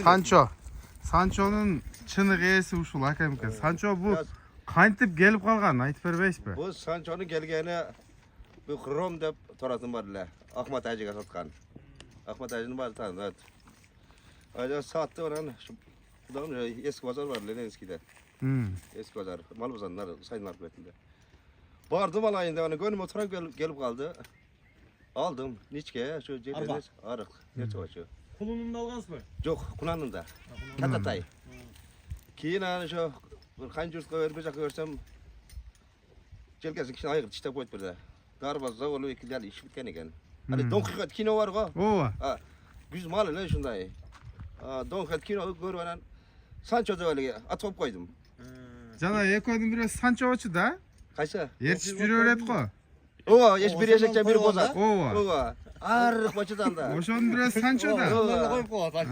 Sancho. Sancho'nun chini qaysi ushul aka. Sancho bu qantib kelib qolgan, aytib bermaysiz-mi? Bu Sancho'ning kelgani bu Xrom deb to'rasin borlar. Ahmad Ajiga sotgan. Ahmad Ajining bari tanıdı. Aja sattı onu. Budan eski pazar var Lenenski'de. Eski pazar. Mal bozanlar sayın marketinde. Vardım alayında onu gönlüm oturan gelip kaldı. Aldım. Niçke şu cebine arık. Gerçi o şu. Kulununda algansın mı? Yok, kullanında. Katatay. Keyin ana şu qancha yurtga o'rbejak ko'rsam kelgasin kishini ayirib tishlab qo'yib berdi. Darvoza olib ikkilar ish bitgan ekan. Hali Don Quixote kino bor-ku. Ova. Ha, güzmal lan shunday. Don Quixote kino ko'rgan Sancho deb atib qo'ydim. Jana eko'ning biri Sancho'chi-da. Qaysi? Yetishib yuraveradi-ku. Ova, hech bir yashakcha biri bozar. Ova. Ova. Ariq bochidan da. O'shaning biri Sancho'da. Qo'yib qo'yadi.